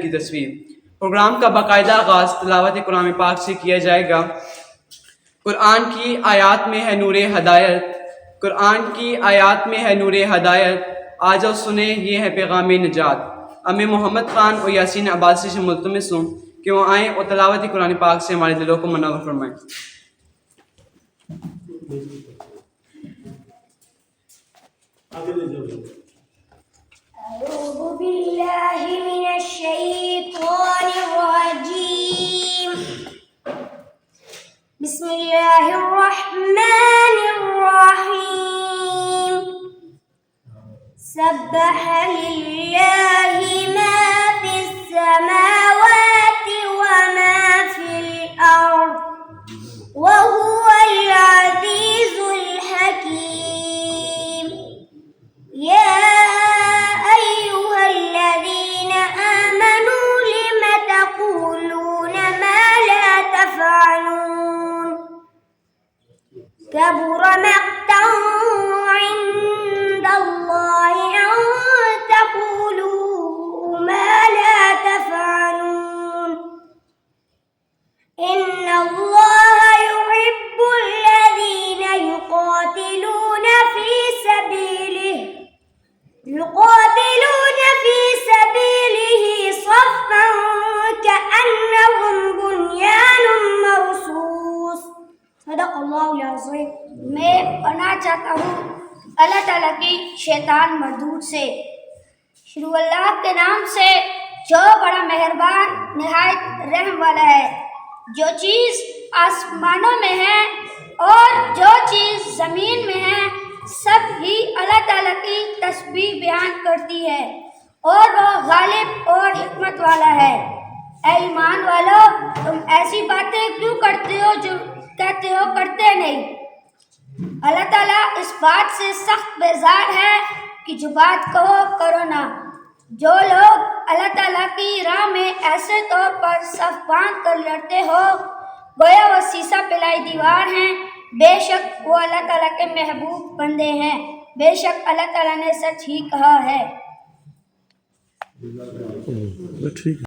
की तस्वीर। प्रोग्राम का बाकायदा आगाज़ तिलावत कुरान पाक से किया जाएगा। कुरान की आयात में है नूर हदायत, कुरान की आयात में है नूर हदायत, आ जाओ सुने ये है पैगाम निजात। अब मैं मोहम्मद ख़ान और यासीन अब्बासी से मुल्तमिस हूँ कि वो आएँ और तिलावत कुरान पाक से हमारे दिलों को मुनव्वर फरमाएँ। अऊज़ु बिल्लाहि मिनश शैतानिर रजीम। बिस्मिल्लाहिर रहमानिर रहीम। सब्बह लिल्लाहि मा फिस समावाति व मा फिल अर्द व हुवल अज़ीज़ुल हकीम। या अय्युहल्लज़ीन आमनू लिम तक़ूलून मा ला तफ़अलून। कबुर मक़तन इंदल्लाहि अन तक़ूलू मा ला तफ़अलून। इन्नल्लाह युहिब्बुल्लज़ीन युक़ातिलून फ़ी सबीलिही सफ़्फ़न कअन्नहुम बुन्यानुम मरसूस। सदक़ल्लाहुल अज़ीम। मैं पनाह चाहता हूँ अल्लाह ताला की शैतान मरदूद से। शुरू अल्लाह के नाम से जो बड़ा मेहरबान निहायत रहम वाला है। जो चीज़ आसमानों में है और जो चीज़ ज़मीन में है सब ही अल्लाह ताला की तस्बीह बयान करती है और वो गालिब और हिकमत वाला है। ऐ ईमान वालों, तुम ऐसी बातें क्यों करते हो जो कहते हो करते नहीं। अल्लाह ताला इस बात से सख्त बेजार है कि जो बात कहो करो ना। जो लोग अल्लाह ताला की राह में ऐसे तौर पर सफ बांध कर लड़ते हो गोया वो सीसा पिलाई दीवार हैं। बेशक वो अल्लाह ताला के महबूब बंदे हैं। बेशक अल्लाह ताला ने सच ही कहा है।